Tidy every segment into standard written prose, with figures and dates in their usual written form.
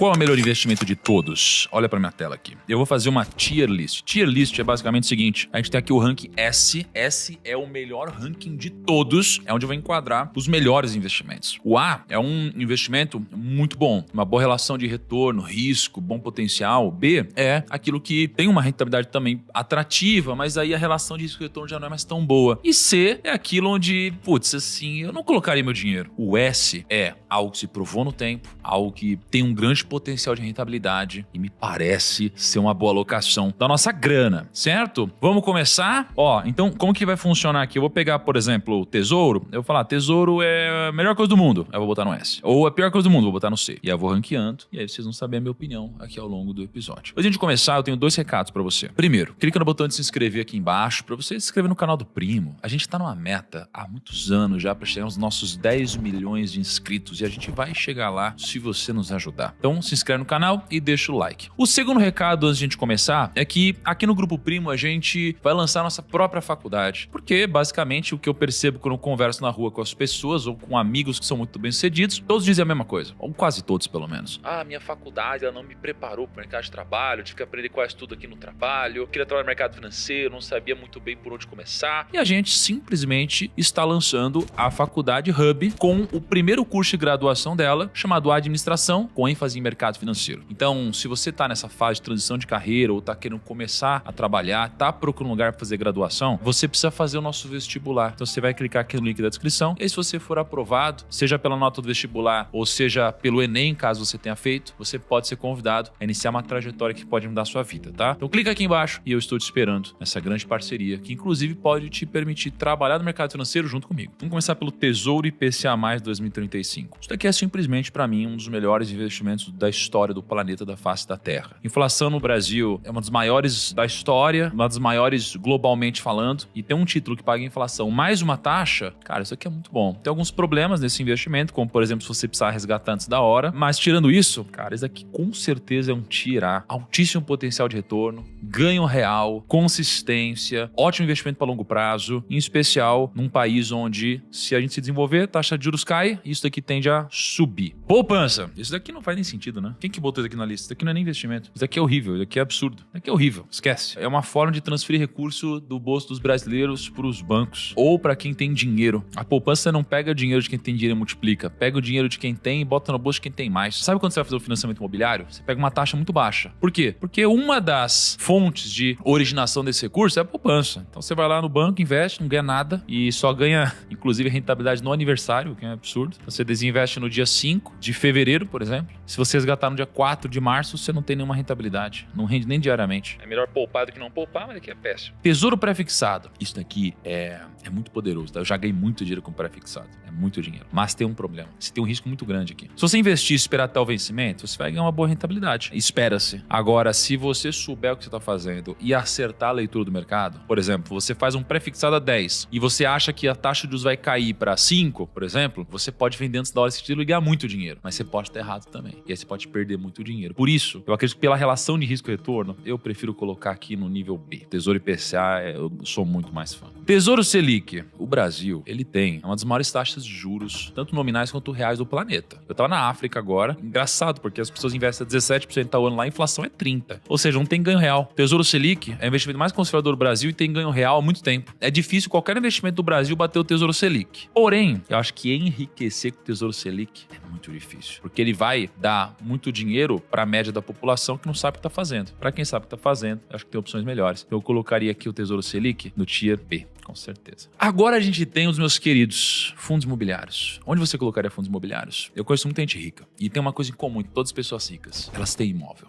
Qual é o melhor investimento de todos? Olha pra minha tela aqui. Eu vou fazer uma tier list. Tier list é basicamente o seguinte. A gente tem aqui o ranking S. S é o melhor ranking de todos. É onde eu vou enquadrar os melhores investimentos. O A é um investimento muito bom. Uma boa relação de retorno, risco, bom potencial. B é aquilo que tem uma rentabilidade também atrativa, mas aí a relação de risco e retorno já não é mais tão boa. E C é aquilo onde, putz, assim, eu não colocaria meu dinheiro. O S é algo que se provou no tempo, algo que tem um grande potencial de rentabilidade e me parece ser uma boa alocação da nossa grana, certo? Vamos começar? Então como que vai funcionar aqui? Eu vou pegar, por exemplo, o tesouro, eu vou falar, tesouro é a melhor coisa do mundo, eu vou botar no S. Ou a pior coisa do mundo, eu vou botar no C. E aí eu vou ranqueando, e aí vocês vão saber a minha opinião aqui ao longo do episódio. Antes de começar, eu tenho 2 recados pra você. Primeiro, clica no botão de se inscrever aqui embaixo pra você se inscrever no canal do Primo. A gente tá numa meta há muitos anos já pra chegar aos nossos 10 milhões de inscritos e a gente vai chegar lá se você nos ajudar. Então se inscreve no canal e deixa o like. O segundo recado antes de a gente começar é que aqui no Grupo Primo a gente vai lançar a nossa própria faculdade. Porque basicamente o que eu percebo quando eu converso na rua com as pessoas ou com amigos que são muito bem-sucedidos, todos dizem a mesma coisa. Ou quase todos, pelo menos. Minha faculdade ela não me preparou para o mercado de trabalho, eu tive que aprender quase tudo aqui no trabalho, eu queria trabalhar no mercado financeiro, não sabia muito bem por onde começar. E a gente simplesmente está lançando a Faculdade Hub com o primeiro curso de graduação dela, chamado Administração, com ênfase em mercado financeiro. Então, se você está nessa fase de transição de carreira ou está querendo começar a trabalhar, está procurando um lugar para fazer graduação, você precisa fazer o nosso vestibular. Então, você vai clicar aqui no link da descrição e aí, se você for aprovado, seja pela nota do vestibular ou seja pelo Enem, caso você tenha feito, você pode ser convidado a iniciar uma trajetória que pode mudar a sua vida, tá? Então, clica aqui embaixo e eu estou te esperando nessa grande parceria que, inclusive, pode te permitir trabalhar no mercado financeiro junto comigo. Vamos começar pelo Tesouro IPCA+ 2035. Isso daqui é simplesmente, para mim, um dos melhores investimentos da história do planeta, da face da Terra. Inflação no Brasil é uma das maiores da história, uma das maiores globalmente falando, e tem um título que paga a inflação mais uma taxa, cara, isso aqui é muito bom. Tem alguns problemas nesse investimento, como, por exemplo, se você precisar resgatar antes da hora, mas tirando isso, cara, isso aqui com certeza é um tirar, altíssimo potencial de retorno, ganho real, consistência, ótimo investimento para longo prazo, em especial num país onde, se a gente se desenvolver, a taxa de juros cai, isso daqui tende a subir. Poupança, isso daqui não faz nem sentido, né? Quem que botou isso aqui na lista? Isso daqui não é nem investimento. Isso daqui é horrível, isso daqui é absurdo. Isso daqui é horrível, esquece. É uma forma de transferir recurso do bolso dos brasileiros para os bancos ou para quem tem dinheiro. A poupança não pega o dinheiro de quem tem dinheiro e multiplica. Pega o dinheiro de quem tem e bota no bolso de quem tem mais. Sabe quando você vai fazer o financiamento imobiliário? Você pega uma taxa muito baixa. Por quê? Porque uma das fontes de originação desse recurso é a poupança. Então você vai lá no banco, investe, não ganha nada e só ganha, inclusive, rentabilidade no aniversário, o que é um absurdo. Você desinveste no dia 5 de fevereiro, por exemplo. Se você resgatar no dia 4 de março, você não tem nenhuma rentabilidade. Não rende nem diariamente. É melhor poupar do que não poupar, mas aqui é péssimo. Tesouro pré-fixado. Isso daqui é muito poderoso, tá? Eu já ganhei muito dinheiro com pré-fixado. É muito dinheiro. Mas tem um problema. Você tem um risco muito grande aqui. Se você investir e esperar até o vencimento, você vai ganhar uma boa rentabilidade. Espera-se. Agora, se você souber o que você está fazendo e acertar a leitura do mercado, por exemplo, você faz um pré-fixado a 10 e você acha que a taxa de juros vai cair para 5, por exemplo, você pode vender antes da hora esse título e ganhar muito dinheiro. Mas você pode estar errado também. E aí você pode perder muito dinheiro. Por isso, eu acredito que pela relação de risco e retorno, eu prefiro colocar aqui no nível B. Tesouro IPCA, eu sou muito mais fã. Tesouro Selic. O Brasil, ele tem uma das maiores taxas de juros, tanto nominais quanto reais do planeta. Eu tava na África agora, engraçado, porque as pessoas investem 17% ao ano lá, a inflação é 30%. Ou seja, não tem ganho real. Tesouro Selic é o investimento mais conservador do Brasil e tem ganho real há muito tempo. É difícil qualquer investimento do Brasil bater o Tesouro Selic. Porém, eu acho que enriquecer com o Tesouro Selic é muito difícil, porque ele vai dar muito dinheiro para a média da população que não sabe o que tá fazendo. Para quem sabe o que tá fazendo, eu acho que tem opções melhores. Então eu colocaria aqui o Tesouro Selic no Tier B. Com certeza. Agora a gente tem os meus queridos fundos imobiliários. Onde você colocaria fundos imobiliários? Eu conheço muita gente rica. E tem uma coisa em comum, todas as pessoas ricas. Elas têm imóvel.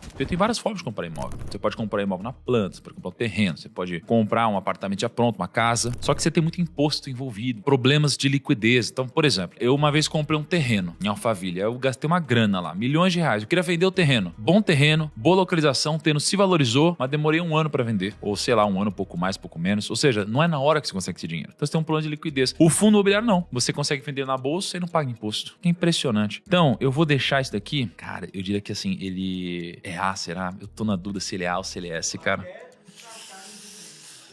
Porque tem várias formas de comprar imóvel. Você pode comprar imóvel na planta, você pode comprar um terreno, você pode comprar um apartamento já pronto, uma casa. Só que você tem muito imposto envolvido, problemas de liquidez. Então, por exemplo, eu uma vez comprei um terreno em Alphaville. Eu gastei uma grana lá, milhões de reais. Eu queria vender o terreno. Bom terreno, boa localização, o terreno se valorizou, mas demorei um ano para vender. Ou sei lá, um ano, pouco mais, pouco menos. Ou seja, não é na hora que você consegue esse dinheiro. Então você tem um plano de liquidez. O fundo imobiliário não. Você consegue vender na bolsa e não paga imposto. É impressionante. Então, eu vou deixar isso daqui. Cara, eu diria que assim, ele é A, será? Eu tô na dúvida se ele é A ou se ele é S, cara.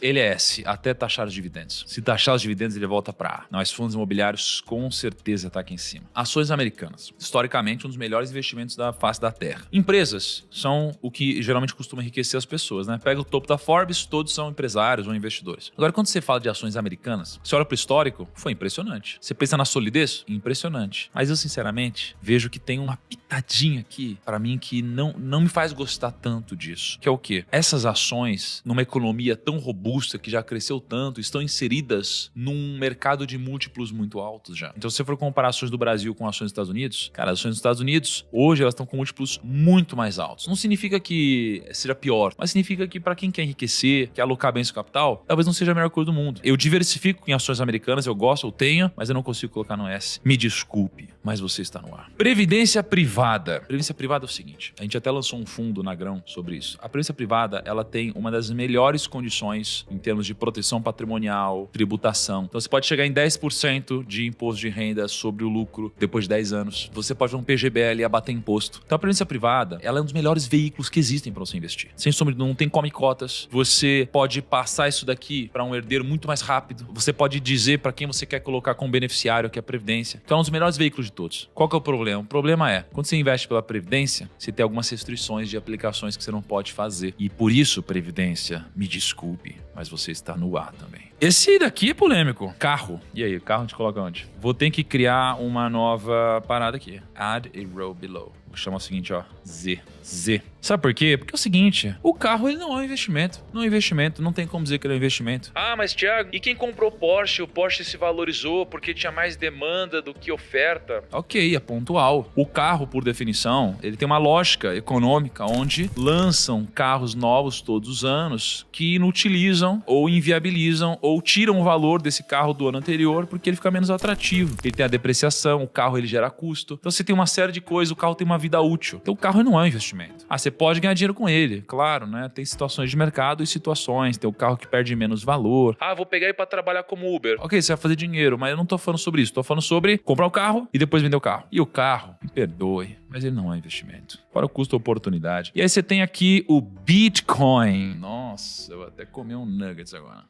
Ele é S, até taxar os dividendos. Se taxar os dividendos, ele volta para A. Mas fundos imobiliários, com certeza, tá aqui em cima. Ações americanas. Historicamente, um dos melhores investimentos da face da Terra. Empresas são o que geralmente costuma enriquecer as pessoas, né? Pega o topo da Forbes, todos são empresários ou investidores. Agora, quando você fala de ações americanas, você olha pro histórico, foi impressionante. Você pensa na solidez? Impressionante. Mas eu, sinceramente, vejo que tem uma pitadinha aqui, para mim, que não me faz gostar tanto disso. Que é o quê? Essas ações, numa economia tão robusta, que já cresceu tanto, estão inseridas num mercado de múltiplos muito altos já. Então, se você for comparar ações do Brasil com ações dos Estados Unidos, cara, as ações dos Estados Unidos, hoje, elas estão com múltiplos muito mais altos. Não significa que seja pior, mas significa que para quem quer enriquecer, quer alocar bem seu capital, talvez não seja a melhor coisa do mundo. Eu diversifico em ações americanas, eu gosto, eu tenho, mas eu não consigo colocar no S. Me desculpe, mas você está no ar. Previdência privada. Previdência privada é o seguinte, a gente até lançou um fundo na Grão sobre isso. A previdência privada, ela tem uma das melhores condições em termos de proteção patrimonial, tributação. Então você pode chegar em 10% de imposto de renda sobre o lucro depois de 10 anos. Você pode fazer um PGBL e abater imposto. Então a previdência privada, ela é um dos melhores veículos que existem para você investir. Sem sombra de dúvida, não tem come cotas. Você pode passar isso daqui para um herdeiro muito mais rápido. Você pode dizer para quem você quer colocar como beneficiário que é a previdência. Então é um dos melhores veículos de todos. Qual que é o problema? O problema é, quando você investe pela previdência, você tem algumas restrições de aplicações que você não pode fazer. E por isso, previdência, me desculpe, mas você está no ar também. Esse daqui é polêmico. Carro. E aí, o carro a gente coloca onde? Vou ter que criar uma nova parada aqui. Add a row below. Vou chamar o seguinte, ó. Z. Sabe por quê? Porque é o seguinte, o carro ele não é um investimento. Não é um investimento, não tem como dizer que ele é um investimento. Ah, mas Thiago, e quem comprou Porsche? O Porsche se valorizou porque tinha mais demanda do que oferta. Ok, é pontual. O carro, por definição, ele tem uma lógica econômica onde lançam carros novos todos os anos que inutilizam ou inviabilizam ou tiram o valor desse carro do ano anterior porque ele fica menos atrativo. Ele tem a depreciação, o carro ele gera custo. Então você tem uma série de coisas, o carro tem uma vida útil. Então o carro não é um investimento. Ah, você pode ganhar dinheiro com ele, claro, né? Tem situações de mercado e situações. Tem o carro que perde menos valor. Ah, vou pegar ele pra trabalhar como Uber. Ok, você vai fazer dinheiro, mas eu não tô falando sobre isso. Tô falando sobre comprar o carro e depois vender o carro. E o carro, me perdoe, mas ele não é investimento. Fora o custo-oportunidade. E aí você tem aqui o Bitcoin. Nossa, eu vou até comer um nuggets agora.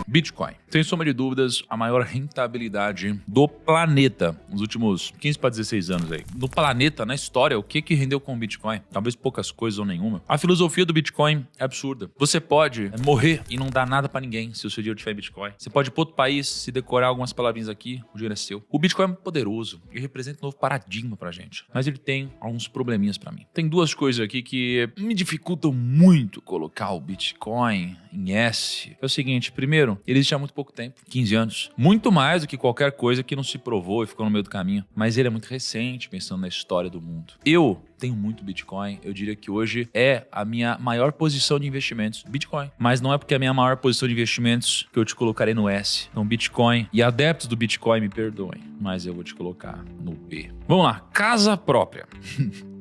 Bitcoin. Sem sombra de dúvidas, a maior rentabilidade do planeta nos últimos 15 para 16 anos aí. No planeta, na história, o que rendeu com o Bitcoin? Talvez poucas coisas ou nenhuma. A filosofia do Bitcoin é absurda. Você pode morrer e não dar nada para ninguém se o seu dinheiro tiver em Bitcoin. Você pode ir para outro país, se decorar algumas palavrinhas aqui, o dinheiro é seu. O Bitcoin é poderoso. Ele representa um novo paradigma pra gente. Mas ele tem alguns probleminhas para mim. Tem duas coisas aqui que me dificultam muito colocar o Bitcoin em S. É o seguinte, primeiro, ele existe há muito pouco tempo, 15 anos. Muito mais do que qualquer coisa que não se provou e ficou no meio do caminho. Mas ele é muito recente, pensando na história do mundo. Eu tenho muito Bitcoin. Eu diria que hoje é a minha maior posição de investimentos, Bitcoin. Mas não é porque é a minha maior posição de investimentos que eu te colocarei no S. Então, Bitcoin e adeptos do Bitcoin me perdoem, mas eu vou te colocar no B. Vamos lá, casa própria.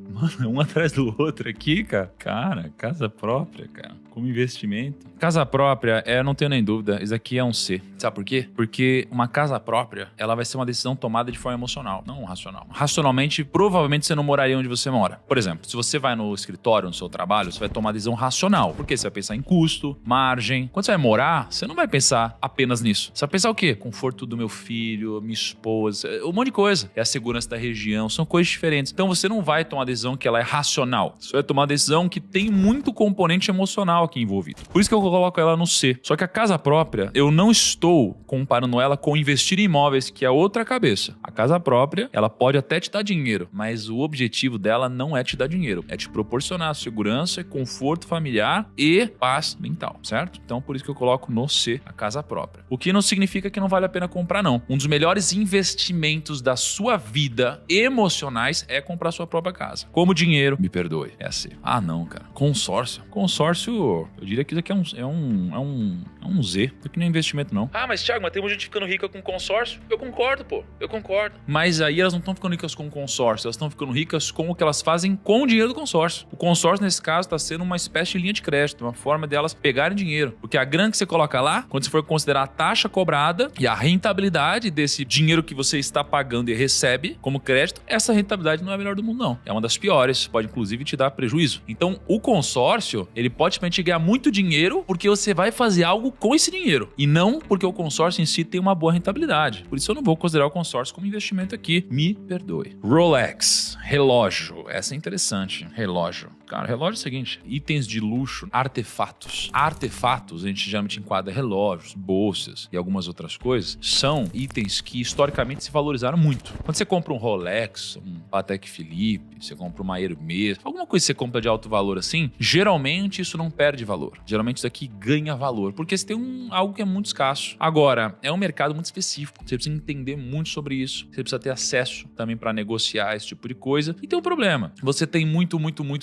Mano, um atrás do outro aqui, cara. Cara, casa própria, cara. Como investimento. Casa própria, não tenho nem dúvida, isso aqui é um C. Sabe por quê? Porque uma casa própria, ela vai ser uma decisão tomada de forma emocional, não racional. Racionalmente, provavelmente você não moraria onde você mora. Por exemplo, se você vai no escritório, no seu trabalho, você vai tomar decisão racional. Porque você vai pensar em custo, margem. Quando você vai morar, você não vai pensar apenas nisso. Você vai pensar o quê? Conforto do meu filho, minha esposa, um monte de coisa. É a segurança da região, são coisas diferentes. Então você não vai tomar decisão que ela é racional. Você vai tomar uma decisão que tem muito componente emocional aqui envolvido. Por isso que eu coloco ela no C. Só que a casa própria, eu não estou comparando ela com investir em imóveis, que é outra cabeça. A casa própria, ela pode até te dar dinheiro, mas o objetivo dela não é te dar dinheiro, é te proporcionar segurança, conforto familiar e paz mental, certo? Então, por isso que eu coloco no C, a casa própria. O que não significa que não vale a pena comprar, não. Um dos melhores investimentos da sua vida emocionais é comprar sua própria casa. Como dinheiro, me perdoe, é a C. Ah, não, cara. Consórcio. Consórcio Eu diria que isso aqui é um Z. Isso aqui não é investimento, não. Ah, mas Thiago, mas tem muita gente ficando rica com consórcio. Eu concordo, pô. Eu concordo. Mas aí elas não estão ficando ricas com consórcio. Elas estão ficando ricas com o que elas fazem com o dinheiro do consórcio. O consórcio, nesse caso, está sendo uma espécie de linha de crédito. Uma forma delas pegarem dinheiro. Porque a grana que você coloca lá, quando você for considerar a taxa cobrada e a rentabilidade desse dinheiro que você está pagando e recebe como crédito, essa rentabilidade não é a melhor do mundo, não. É uma das piores. Pode, inclusive, te dar prejuízo. Então, o consórcio, ele pode te ganhar muito dinheiro porque você vai fazer algo com esse dinheiro. E não porque o consórcio em si tem uma boa rentabilidade. Por isso eu não vou considerar o consórcio como investimento aqui. Me perdoe. Rolex, relógio. Essa é interessante. Relógio. Cara, relógio é o seguinte, itens de luxo, artefatos. Artefatos, a gente geralmente enquadra relógios, bolsas e algumas outras coisas, são itens que historicamente se valorizaram muito. Quando você compra um Rolex, um Patek Philippe, você compra uma Hermès, alguma coisa que você compra de alto valor assim, geralmente isso não perde valor. Geralmente isso aqui ganha valor, porque você tem algo que é muito escasso. Agora, é um mercado muito específico, você precisa entender muito sobre isso, você precisa ter acesso também para negociar esse tipo de coisa. E tem um problema, você tem muito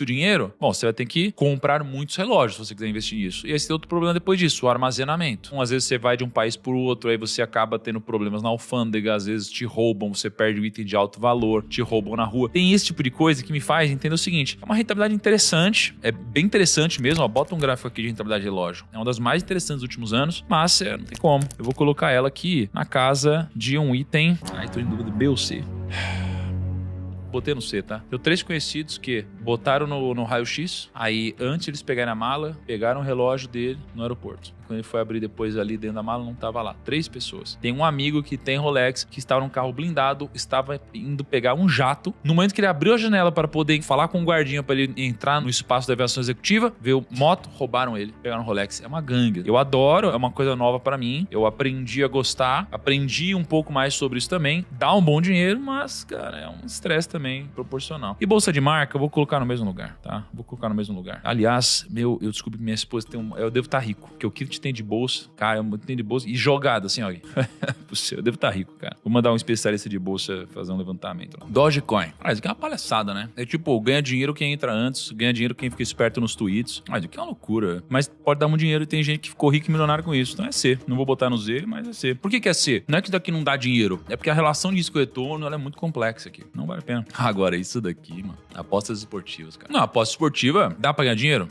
dinheiro, bom, você vai ter que comprar muitos relógios se você quiser investir nisso. E esse tem outro problema depois disso, o armazenamento. Então, às vezes você vai de um país para o outro, aí você acaba tendo problemas na alfândega, às vezes te roubam, você perde um item de alto valor, te roubam na rua. Tem esse tipo de coisa que me faz entender o seguinte, é uma rentabilidade interessante, é bem interessante mesmo, ó, bota um gráfico aqui de rentabilidade de relógio. É uma das mais interessantes dos últimos anos, mas não tem como. Eu vou colocar ela aqui na casa de um item, tô em dúvida, B ou C. Botei no C, tá? Tenho 3 conhecidos que botaram no raio-x, aí antes eles pegarem a mala, pegaram o relógio dele no aeroporto. Quando ele foi abrir depois ali dentro da mala, não tava lá. 3 pessoas. Tem um amigo que tem Rolex, que estava num carro blindado, estava indo pegar um jato. No momento que ele abriu a janela para poder falar com o guardinha para ele entrar no espaço da aviação executiva, veio moto, roubaram ele, pegaram o Rolex. É uma gangue. Eu adoro, é uma coisa nova para mim. Eu aprendi a gostar, aprendi um pouco mais sobre isso também. Dá um bom dinheiro, mas, cara, é um estresse também proporcional. E bolsa de marca, eu vou colocar no mesmo lugar, tá? Vou colocar no mesmo lugar. Aliás, eu descobri que minha esposa tem eu devo estar rico, porque o que tem de bolsa, cara, eu tenho de bolsa e jogado assim, ó. Eu devo estar rico, cara. Vou mandar um especialista de bolsa fazer um levantamento lá. Dogecoin. Isso aqui é uma palhaçada, né? É tipo, ganha dinheiro quem entra antes, ganha dinheiro quem fica esperto nos tweets. Isso aqui é uma loucura. Mas pode dar muito dinheiro e tem gente que ficou rico e milionário com isso. Então é C. Não vou botar no Z, mas é C. Por que é C? Não é que isso daqui não dá dinheiro. É porque a relação de risco e retorno ela é muito complexa aqui. Não vale a pena. Agora, isso daqui, mano. Apostas esportivas, cara. Não, aposta esportiva, dá pra ganhar dinheiro?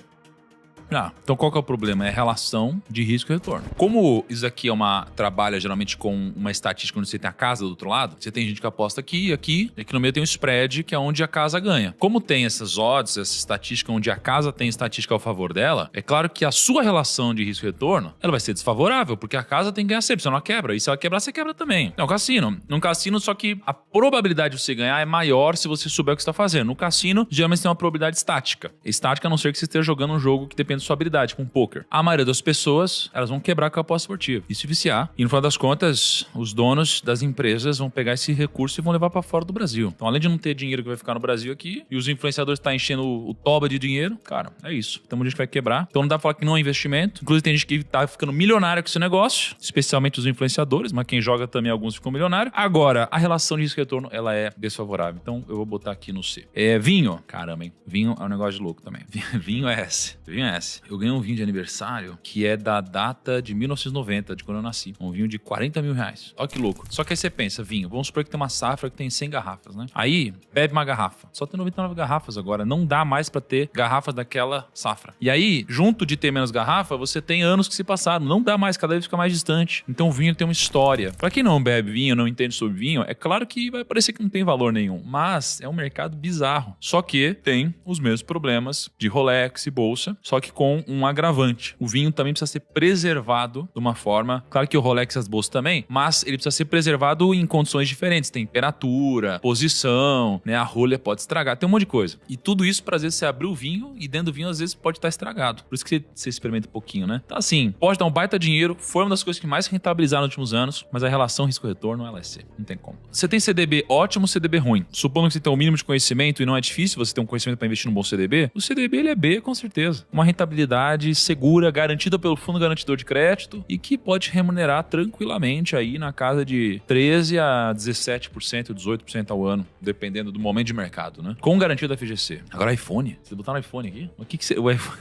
Então qual que é o problema? É a relação de risco e retorno. Como isso aqui trabalha geralmente com uma estatística onde você tem a casa do outro lado, você tem gente que aposta aqui e aqui no meio tem um spread que é onde a casa ganha. Como tem essas odds, essa estatística onde a casa tem estatística ao favor dela, é claro que a sua relação de risco e retorno, ela vai ser desfavorável, porque a casa tem que ganhar sempre, senão ela quebra. E se ela quebrar, você quebra também. É um cassino. Num cassino, só que a probabilidade de você ganhar é maior se você souber o que você está fazendo. No cassino, geralmente você tem uma probabilidade estática. Estática a não ser que você esteja jogando um jogo que depende sua habilidade, com poker. A maioria das pessoas, elas vão quebrar com a aposta esportiva e se viciar. E no final das contas, os donos das empresas vão pegar esse recurso e vão levar para fora do Brasil. Então, além de não ter dinheiro que vai ficar no Brasil aqui, e os influenciadores estão enchendo o toba de dinheiro, cara, é isso. Então, muita gente vai quebrar. Então, não dá pra falar que não é investimento. Inclusive, tem gente que tá ficando milionário com esse negócio, especialmente os influenciadores, mas quem joga também, alguns ficam milionários. Agora, a relação de risco e retorno, ela é desfavorável. Então, eu vou botar aqui no C. Vinho. Caramba, hein? Vinho é um negócio de louco também. Vinho é S. Vinho é S. Eu ganhei um vinho de aniversário que é da data de 1990, de quando eu nasci. Um vinho de 40 mil reais. Olha que louco. Só que aí você pensa, vinho, vamos supor que tem uma safra que tem 100 garrafas, né? Aí, bebe uma garrafa. Só tem 99 garrafas agora. Não dá mais pra ter garrafas daquela safra. E aí, junto de ter menos garrafa, você tem anos que se passaram. Não dá mais, cada vez fica mais distante. Então o vinho tem uma história. Pra quem não bebe vinho, não entende sobre vinho, é claro que vai parecer que não tem valor nenhum. Mas é um mercado bizarro. Só que tem os mesmos problemas de Rolex e bolsa, só que com um agravante. O vinho também precisa ser preservado de uma forma, claro que o Rolex e as bolsas também, mas ele precisa ser preservado em condições diferentes, temperatura, posição, né? A rolha pode estragar, tem um monte de coisa. E tudo isso para às vezes você abrir o vinho e dentro do vinho às vezes pode estar estragado. Por isso que você experimenta um pouquinho, né? Então assim, pode dar um baita dinheiro, foi uma das coisas que mais rentabilizaram nos últimos anos, mas a relação risco-retorno ela é C, não tem como. Você tem CDB ótimo, CDB ruim. Supondo que você tem o mínimo de conhecimento e não é difícil você ter um conhecimento para investir num bom CDB, o CDB ele é B com certeza. Uma rentabilidade segura, garantida pelo fundo garantidor de crédito e que pode remunerar tranquilamente aí na casa de 13 a 17%, 18% ao ano, dependendo do momento de mercado, né? Com garantia da FGC. Agora iPhone, você botar no iPhone aqui? O que você... O iPhone...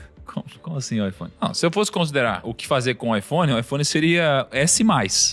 Como assim o iPhone? Não, se eu fosse considerar o que fazer com o iPhone seria S+.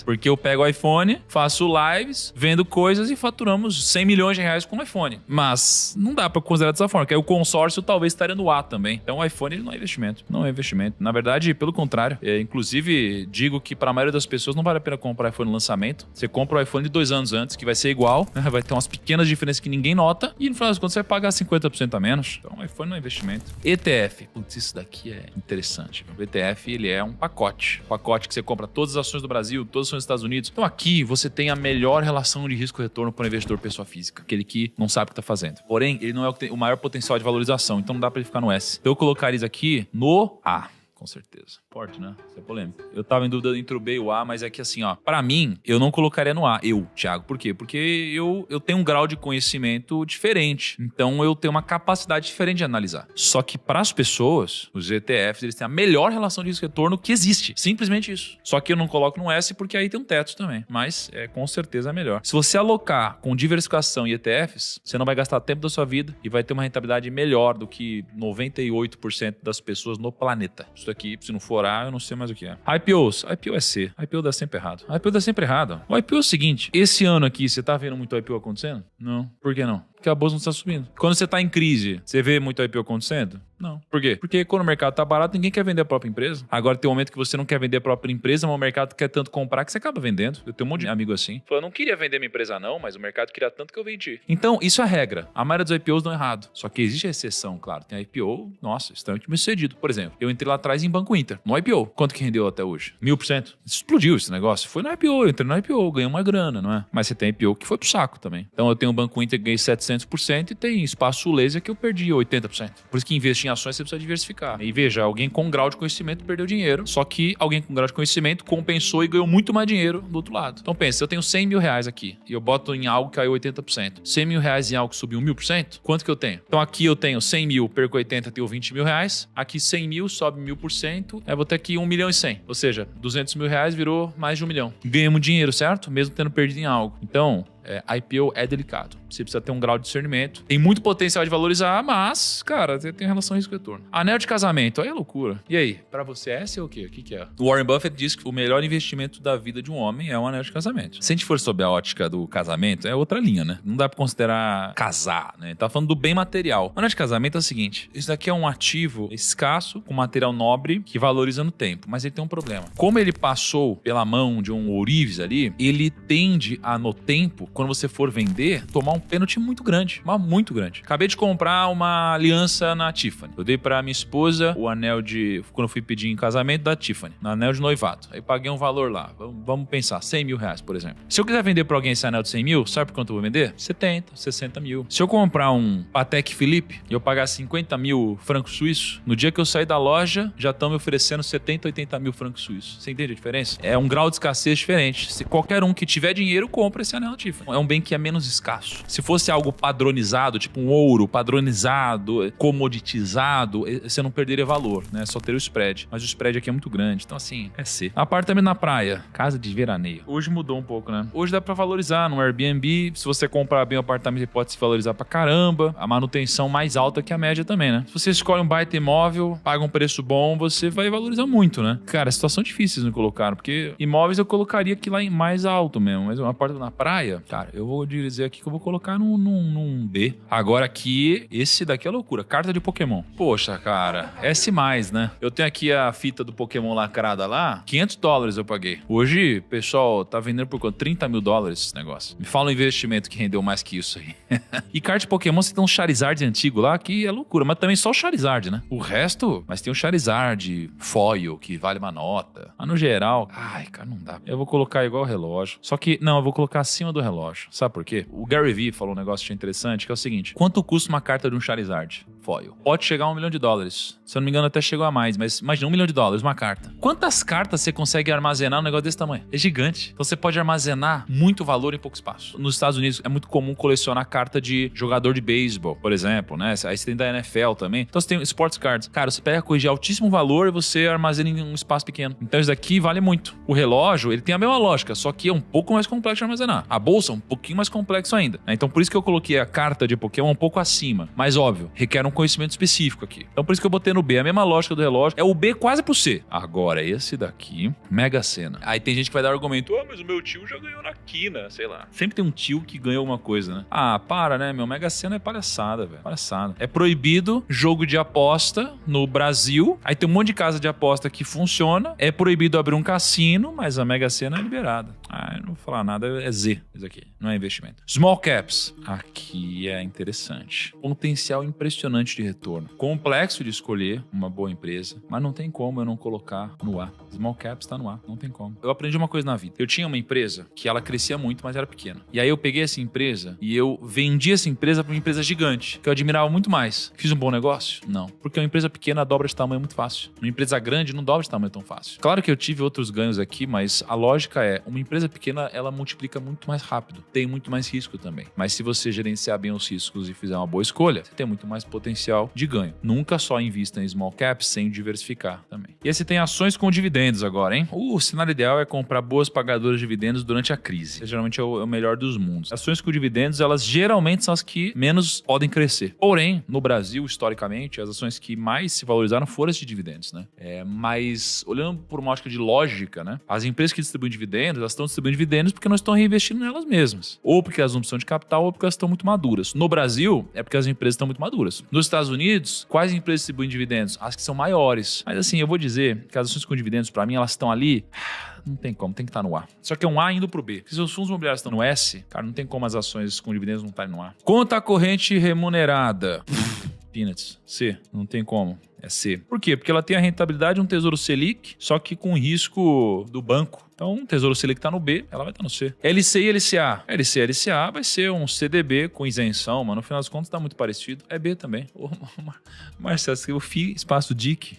Porque eu pego o iPhone, faço lives, vendo coisas e faturamos 100 milhões de reais com o iPhone. Mas não dá pra considerar dessa forma, porque aí o consórcio talvez estaria no A também. Então o iPhone ele não é investimento. Não é investimento. Na verdade, pelo contrário. Inclusive, digo que para a maioria das pessoas não vale a pena comprar iPhone no lançamento. Você compra o iPhone de 2 anos antes, que vai ser igual, né? Vai ter umas pequenas diferenças que ninguém nota, e no final das contas você vai pagar 50% a menos. Então o iPhone não é investimento. ETF. Putz, isso daqui é interessante. O ETF, ele é um pacote. Que você compra todas as ações do Brasil, todas as ações dos Estados Unidos. Então aqui você tem a melhor relação de risco-retorno para o investidor pessoa física. Aquele que não sabe o que está fazendo. Porém, ele não é o maior potencial de valorização, então não dá para ele ficar no S. Então eu colocaria isso aqui no A. Com certeza. Forte, né? Isso é polêmico. Eu tava em dúvida entre o B e o A, mas é que assim, ó, pra mim, eu não colocaria no A. Thiago. Por quê? Porque eu tenho um grau de conhecimento diferente. Então, eu tenho uma capacidade diferente de analisar. Só que pras pessoas, os ETFs, eles têm a melhor relação de risco-retorno que existe. Simplesmente isso. Só que eu não coloco no S porque aí tem um teto também. Mas, com certeza é melhor. Se você alocar com diversificação em ETFs, você não vai gastar tempo da sua vida e vai ter uma rentabilidade melhor do que 98% das pessoas no planeta. Isso aqui, se não for A, eu não sei mais o que é. IPOs. IPO é C. IPO dá sempre errado. IPO dá sempre errado. O IPO é o seguinte, esse ano aqui, você tá vendo muito IPO acontecendo? Não. Por que não? Porque a bolsa não está subindo. Quando você está em crise, você vê muito IPO acontecendo? Não. Por quê? Porque quando o mercado tá barato, ninguém quer vender a própria empresa. Agora tem um momento que você não quer vender a própria empresa, mas o mercado quer tanto comprar que você acaba vendendo. Eu tenho um monte de amigo assim. Falou, eu não queria vender minha empresa não, mas o mercado queria tanto que eu vendi. Então, isso é a regra. A maioria dos IPOs dão errado. Só que existe a exceção, claro. Tem IPO, nossa, extremamente bem sucedido. Por exemplo, eu entrei lá atrás em Banco Inter, no IPO. Quanto que rendeu até hoje? 1000%. Explodiu esse negócio. Foi no IPO, eu entrei no IPO, ganhei uma grana, não é? Mas você tem IPO que foi pro saco também. Então eu tenho o Banco Inter que ganhei 700% e tem Espaço Laser que eu perdi 80%. Por isso que investir em ações você precisa diversificar. E veja, alguém com grau de conhecimento perdeu dinheiro, só que alguém com grau de conhecimento compensou e ganhou muito mais dinheiro do outro lado. Então pensa, eu tenho 100 mil reais aqui e eu boto em algo que caiu 80%. 100 mil reais em algo que subiu 1000%, quanto que eu tenho? Então aqui eu tenho 100 mil, perco 80, tenho 20 mil reais. Aqui 100 mil, sobe 1000%, eu vou ter aqui 1 milhão e 100. Ou seja, 200 mil reais virou mais de 1 milhão. Ganhamos dinheiro, certo? Mesmo tendo perdido em algo. Então, IPO é delicado. Você precisa ter um grau de discernimento. Tem muito potencial de valorizar, mas, cara, você tem relação risco-retorno. Anel de casamento, aí é loucura. E aí, pra você essa é o quê? O que é? O Warren Buffett diz que o melhor investimento da vida de um homem é um anel de casamento. Se a gente for sob a ótica do casamento, é outra linha, né? Não dá pra considerar casar, né? Tá falando do bem material. O anel de casamento é o seguinte, isso daqui é um ativo escasso, com material nobre, que valoriza no tempo, mas ele tem um problema. Como ele passou pela mão de um ourives ali, ele tende a, no tempo, quando você for vender, tomar um pênalti muito grande. Mas muito grande. Acabei de comprar uma aliança na Tiffany. Eu dei pra minha esposa o anel de... Quando eu fui pedir em casamento da Tiffany. No anel de noivado. Aí paguei um valor lá. Vamos pensar. 100 mil reais, por exemplo. Se eu quiser vender pra alguém esse anel de 100 mil, sabe por quanto eu vou vender? 70, 60 mil. Se eu comprar um Patek Philippe e eu pagar 50 mil francos suíços, no dia que eu sair da loja, já estão me oferecendo 70, 80 mil francos suíços. Você entende a diferença? É um grau de escassez diferente. Se qualquer um que tiver dinheiro, compra esse anel da Tiffany. É um bem que é menos escasso. Se fosse algo padronizado, tipo um ouro padronizado, comoditizado, você não perderia valor, né? Só teria o spread. Mas o spread aqui é muito grande. Então, assim, é C. Apartamento na praia. Casa de veraneio. Hoje mudou um pouco, né? Hoje dá pra valorizar no Airbnb. Se você comprar bem o apartamento, ele pode se valorizar pra caramba. A manutenção mais alta que a média também, né? Se você escolhe um baita imóvel, paga um preço bom, você vai valorizar muito, né? Cara, situação difícil me colocaram, porque imóveis eu colocaria aqui lá em mais alto mesmo. Mas um apartamento na praia, cara, eu vou dizer aqui que eu vou colocar num B. Agora aqui, esse daqui é loucura. Carta de Pokémon. Poxa, cara, S+, né? Eu tenho aqui a fita do Pokémon lacrada lá, $500 eu paguei. Hoje, o pessoal tá vendendo por quanto? $30 mil esse negócio. Me fala um investimento que rendeu mais que isso aí. E carta de Pokémon, você tem um Charizard antigo lá, que é loucura, mas também só o Charizard, né? O resto, mas tem o Charizard foil, que vale uma nota. Mas no geral, ai, cara, não dá. Eu vou colocar igual o relógio. Só que, não, eu vou colocar acima do relógio. Sabe por quê? O Gary Vee falou um negócio que achei interessante, que é o seguinte: quanto custa uma carta de um Charizard foil? Pode chegar a $1 milhão. Se eu não me engano, até chegou a mais, mas imagina $1 milhão, uma carta. Quantas cartas você consegue armazenar num negócio desse tamanho? É gigante. Então você pode armazenar muito valor em pouco espaço. Nos Estados Unidos é muito comum colecionar carta de jogador de beisebol, por exemplo, né? Aí você tem da NFL também. Então você tem sports cards. Cara, você pega coisa de altíssimo valor e você armazena em um espaço pequeno. Então isso daqui vale muito. O relógio, ele tem a mesma lógica, só que é um pouco mais complexo de armazenar. A bolsa é um pouquinho mais complexo ainda, né? Então por isso que eu coloquei a carta de Pokémon um pouco acima. Mas óbvio, requer um conhecimento específico aqui. Então por isso que eu botei no B. A mesma lógica do relógio. É o B quase pro C. Agora, esse daqui, Mega Sena. Aí tem gente que vai dar argumento, mas o meu tio já ganhou na quina, sei lá. Sempre tem um tio que ganha alguma coisa, né? Ah, para, né? Meu Mega Sena é palhaçada, velho. Palhaçada. É proibido jogo de aposta no Brasil. Aí tem um monte de casa de aposta que funciona. É proibido abrir um cassino, mas a Mega Sena é liberada. Ah, eu não vou falar nada, é Z, isso aqui, não é investimento. Small caps, aqui é interessante. Potencial impressionante de retorno. Complexo de escolher uma boa empresa, mas não tem como eu não colocar no A. Small caps tá no A, não tem como. Eu aprendi uma coisa na vida. Eu tinha uma empresa que ela crescia muito, mas era pequena. E aí eu peguei essa empresa e eu vendi essa empresa para uma empresa gigante, que eu admirava muito mais. Fiz um bom negócio? Não. Porque uma empresa pequena dobra de tamanho muito fácil. Uma empresa grande não dobra de tamanho tão fácil. Claro que eu tive outros ganhos aqui, mas a lógica é, uma empresa pequena, ela multiplica muito mais rápido. Tem muito mais risco também. Mas se você gerenciar bem os riscos e fizer uma boa escolha, você tem muito mais potencial de ganho. Nunca só invista em small caps sem diversificar também. E aí você tem ações com dividendos agora, hein? O cenário ideal é comprar boas pagadoras de dividendos durante a crise. Geralmente é o melhor dos mundos. Ações com dividendos, elas geralmente são as que menos podem crescer. Porém, no Brasil, historicamente, as ações que mais se valorizaram foram as de dividendos, né? Mas, olhando por uma ótica de lógica, né? As empresas que distribuem dividendos, elas estão distribuindo dividendos porque não estão reinvestindo nelas mesmas. Ou porque elas não precisam de capital, ou porque elas estão muito maduras. No Brasil, é porque as empresas estão muito maduras. Nos Estados Unidos, quais empresas distribuem dividendos? As que são maiores. Mas assim, eu vou dizer que as ações com dividendos, pra mim, elas estão ali... Não tem como, tem que estar no A. Só que é um A indo pro B. Se os fundos imobiliários estão no S, cara, não tem como as ações com dividendos não estarem no A. Conta corrente remunerada. Peanuts. C. Não tem como. É C. Por quê? Porque ela tem a rentabilidade de um Tesouro Selic, só que com risco do banco. Então, um Tesouro Selic está no B, ela vai estar no C. LC e LCA. LC e LCA vai ser um CDB com isenção, mas no final das contas está muito parecido. É B também. Marcelo, você escreveu FI, espaço DIC.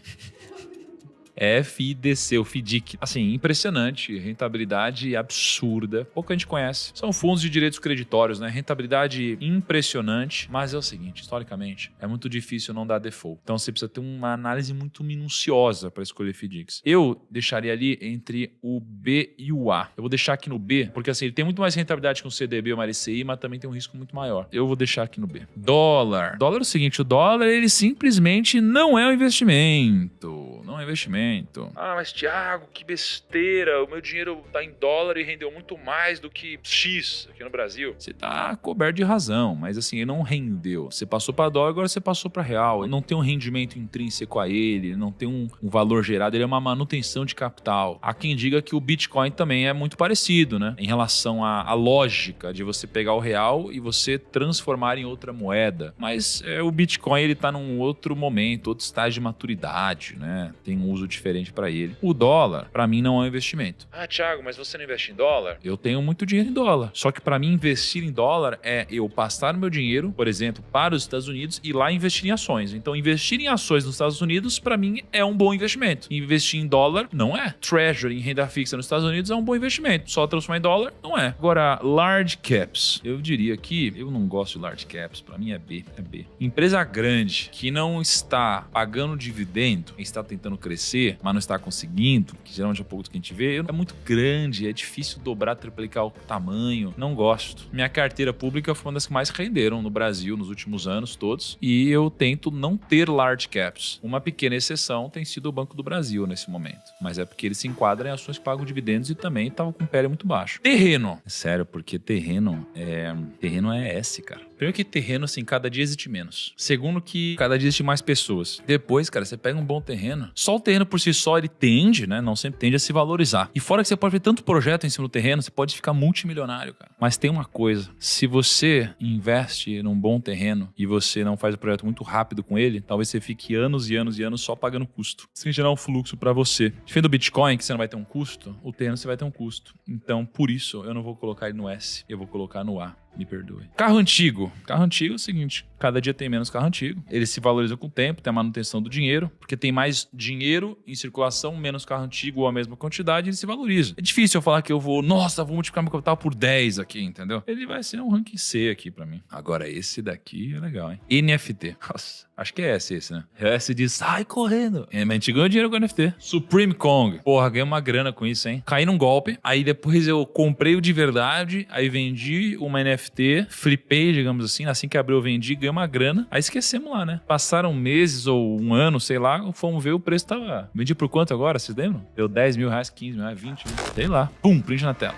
FIDC, o FIDIC. Assim, impressionante, rentabilidade absurda. Pouco a gente conhece. São fundos de direitos creditórios, né? Rentabilidade impressionante, mas é o seguinte, historicamente, é muito difícil não dar default. Então você precisa ter uma análise muito minuciosa para escolher FIDICs. Eu deixaria ali entre o B e o A. Eu vou deixar aqui no B, porque assim, ele tem muito mais rentabilidade que um CDB ou uma LCI, mas também tem um risco muito maior. Eu vou deixar aqui no B. Dólar. Dólar é o seguinte, o dólar, ele simplesmente não é um investimento. Não é investimento. Ah, mas Thiago, que besteira. O meu dinheiro tá em dólar e rendeu muito mais do que X aqui no Brasil. Você tá coberto de razão, mas assim, ele não rendeu. Você passou para dólar, agora você passou para real. Não tem um rendimento intrínseco a ele, não tem um valor gerado, ele é uma manutenção de capital. Há quem diga que o Bitcoin também é muito parecido, né? Em relação à lógica de você pegar o real e você transformar em outra moeda. Mas o Bitcoin, ele tá num outro momento, outro estágio de maturidade, né? Tem um uso diferente para ele. O dólar, para mim, não é um investimento. Ah, Thiago, mas você não investe em dólar? Eu tenho muito dinheiro em dólar. Só que para mim, investir em dólar é eu passar o meu dinheiro, por exemplo, para os Estados Unidos e lá investir em ações. Então, investir em ações nos Estados Unidos, para mim, é um bom investimento. Investir em dólar, não é. Treasury em renda fixa nos Estados Unidos é um bom investimento. Só transformar em dólar, não é. Agora, large caps. Eu diria que eu não gosto de large caps. Para mim é B. É B. Empresa grande que não está pagando dividendo, está tentando crescer, mas não está conseguindo, que geralmente é pouco do que a gente vê, é muito grande, é difícil dobrar, triplicar o tamanho, não gosto. Minha carteira pública foi uma das que mais renderam no Brasil nos últimos anos todos, e eu tento não ter large caps. Uma pequena exceção tem sido o Banco do Brasil nesse momento, mas é porque ele se enquadra em ações que pagam dividendos e também estava com PL muito baixo. Terreno. É sério, porque terreno é S, cara. Primeiro que terreno, assim, cada dia existe menos. Segundo que cada dia existe mais pessoas. Depois, cara, você pega um bom terreno, só o terreno por si só, ele tende, né? Não sempre tende a se valorizar. E fora que você pode ver tanto projeto em cima do terreno, você pode ficar multimilionário, cara. Mas tem uma coisa, se você investe num bom terreno e você não faz o projeto muito rápido com ele, talvez você fique anos e anos e anos só pagando custo, sem gerar um fluxo pra você. Diferente do Bitcoin, que você não vai ter um custo, o terreno você vai ter um custo. Então, por isso, eu não vou colocar ele no S, eu vou colocar no A. Me perdoe. Carro antigo. Carro antigo é o seguinte, cada dia tem menos carro antigo. Ele se valoriza com o tempo, tem a manutenção do dinheiro, porque tem mais dinheiro em circulação, menos carro antigo ou a mesma quantidade, ele se valoriza. É difícil eu falar que eu vou multiplicar meu capital por 10 aqui, entendeu? Ele vai ser um ranking C aqui pra mim. Agora esse daqui é legal, hein? NFT. Nossa, acho que é esse, né? S diz, sai correndo. Mas a gente ganhou dinheiro com NFT. Supreme Kong. Porra, ganhei uma grana com isso, hein? Caí num golpe, aí depois eu comprei o de verdade, aí vendi uma NFT NFT, flipei, digamos assim, assim que abriu eu vendi, ganhei uma grana, aí esquecemos lá, né? Passaram meses ou um ano, sei lá, fomos ver, o preço tava... Vendi por quanto agora, vocês lembram? Deu 10 mil reais, 15 mil reais, 20 mil, sei lá. Pum, print na tela.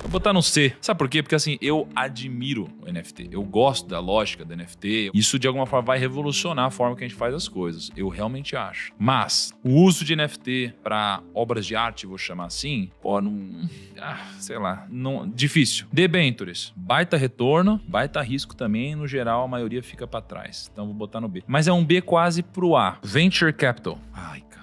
Vou botar no C. Sabe por quê? Porque assim, eu admiro o NFT. Eu gosto da lógica do NFT. Isso de alguma forma vai revolucionar a forma que a gente faz as coisas. Eu realmente acho. Mas o uso de NFT para obras de arte, vou chamar assim, pô, não... sei lá. Não... Difícil. Debentures. Baita retorno, baita risco também. No geral, a maioria fica para trás. Então vou botar no B. Mas é um B quase pro A. Venture Capital. Ai, caramba.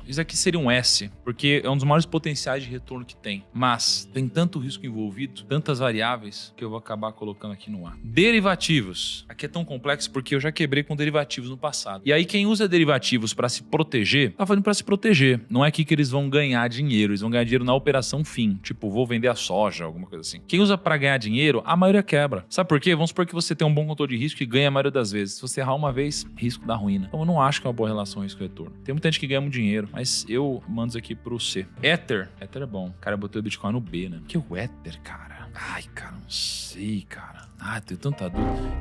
Isso aqui seria um S, porque é um dos maiores potenciais de retorno que tem. Mas tem tanto risco envolvido, tantas variáveis, que eu vou acabar colocando aqui no A. Derivativos. Aqui é tão complexo porque eu já quebrei com derivativos no passado. E aí quem usa derivativos para se proteger, tá fazendo para se proteger. Não é aqui que eles vão ganhar dinheiro. Eles vão ganhar dinheiro na operação fim. Tipo, vou vender a soja, alguma coisa assim. Quem usa para ganhar dinheiro, a maioria quebra. Sabe por quê? Vamos supor que você tem um bom controle de risco e ganha a maioria das vezes. Se você errar uma vez, risco da ruína. Então eu não acho que é uma boa relação risco-retorno. Tem muita gente que ganha muito dinheiro, mas eu mando isso aqui pro C. Ether. Ether é bom. O cara botou o Bitcoin no B, né? Que o Ether, cara? Ai, cara, não sei, cara. Ai, tenho tanta dúvida.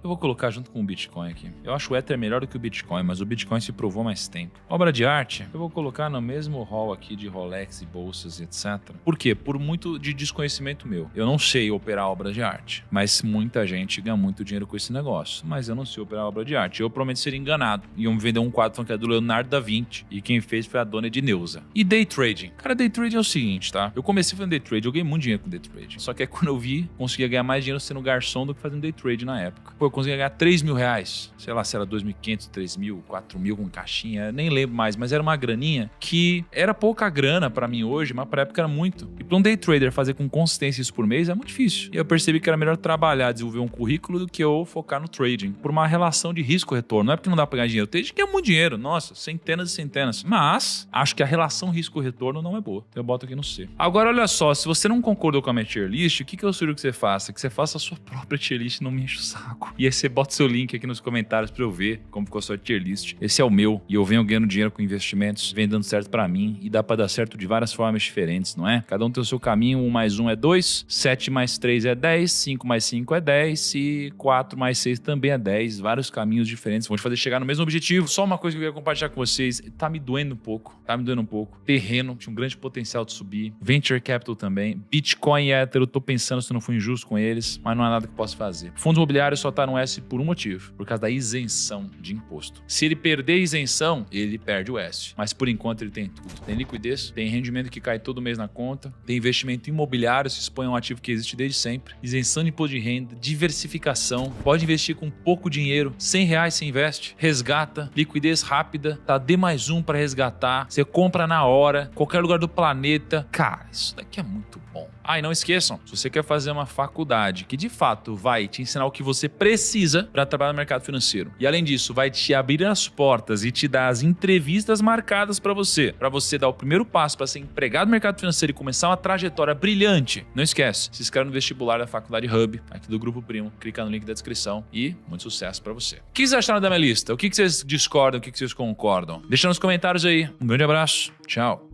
Eu vou colocar junto com o Bitcoin aqui. Eu acho o Ether melhor do que o Bitcoin, mas o Bitcoin se provou mais tempo. Obra de arte, eu vou colocar no mesmo hall aqui de Rolex e bolsas, etc. Por quê? Por muito de desconhecimento meu. Eu não sei operar obra de arte, mas muita gente ganha muito dinheiro com esse negócio. Mas eu não sei operar obra de arte. Eu provavelmente seria enganado. Iam me vender um quadro falando que é do Leonardo da Vinci e quem fez foi a dona Edneuza. E day trading? Cara, day trading é o seguinte, tá? Eu comecei fazendo day trade, eu ganhei muito dinheiro com day trading. Só que aí quando eu vi, conseguia ganhar mais dinheiro sendo garçom do que fazendo day trade na época. Pô, eu conseguia ganhar 3 mil reais, sei lá se era 2.500, 3 mil, 4 mil com caixinha, nem lembro mais, mas era uma graninha que era pouca grana pra mim hoje, mas pra época era muito. E pra um day trader fazer com consistência isso por mês é muito difícil. E eu percebi que era melhor trabalhar, desenvolver um currículo do que eu focar no trading, por uma relação de risco-retorno. Não é porque não dá pra ganhar dinheiro, tem gente que ganha muito dinheiro, nossa, centenas e centenas. Mas acho que a relação risco-retorno não é boa. Então eu boto aqui no C. Agora olha só, se você não concordou com a minha tier list, o que eu sugiro que você faça? Que você faça a sua própria tier list, não me enche o saco. E aí você bota seu link aqui nos comentários pra eu ver como ficou a sua tier list. Esse é o meu e eu venho ganhando dinheiro com investimentos, vem dando certo pra mim e dá pra dar certo de várias formas diferentes, não é? Cada um tem o seu caminho, 1 mais 1 é 2, 7 mais 3 é 10, 5 mais 5 é 10 e 4 mais 6 também é 10. Vários caminhos diferentes vão te fazer chegar no mesmo objetivo. Só uma coisa que eu queria compartilhar com vocês, tá me doendo um pouco, Terreno, tinha um grande potencial de subir. Venture Capital também. Bitcoin e Ether, eu tô pensando se não fui injusto com eles, mas não há nada que eu possa fazer. Fundos imobiliários só tá no S por um motivo, por causa da isenção de imposto. Se ele perder a isenção, ele perde o S. Mas por enquanto ele tem tudo. Tem liquidez, tem rendimento que cai todo mês na conta, tem investimento imobiliário, se expõe a um ativo que existe desde sempre, isenção de imposto de renda, diversificação, pode investir com pouco dinheiro, R$100 você investe, resgata, liquidez rápida, tá D+1 para resgatar, você compra na hora, qualquer lugar do planeta. Cara, isso daqui é muito bom. Ah, e não esqueçam, se você quer fazer uma faculdade que de fato vai te ensinar o que você precisa para trabalhar no mercado financeiro, e além disso vai te abrir as portas e te dar as entrevistas marcadas para você dar o primeiro passo para ser empregado no mercado financeiro e começar uma trajetória brilhante, não esquece, se inscreve no vestibular da Faculdade Hub, aqui do Grupo Primo, clica no link da descrição e muito sucesso para você. O que vocês acharam da minha lista? O que vocês discordam, o que vocês concordam? Deixa nos comentários aí. Um grande abraço, tchau.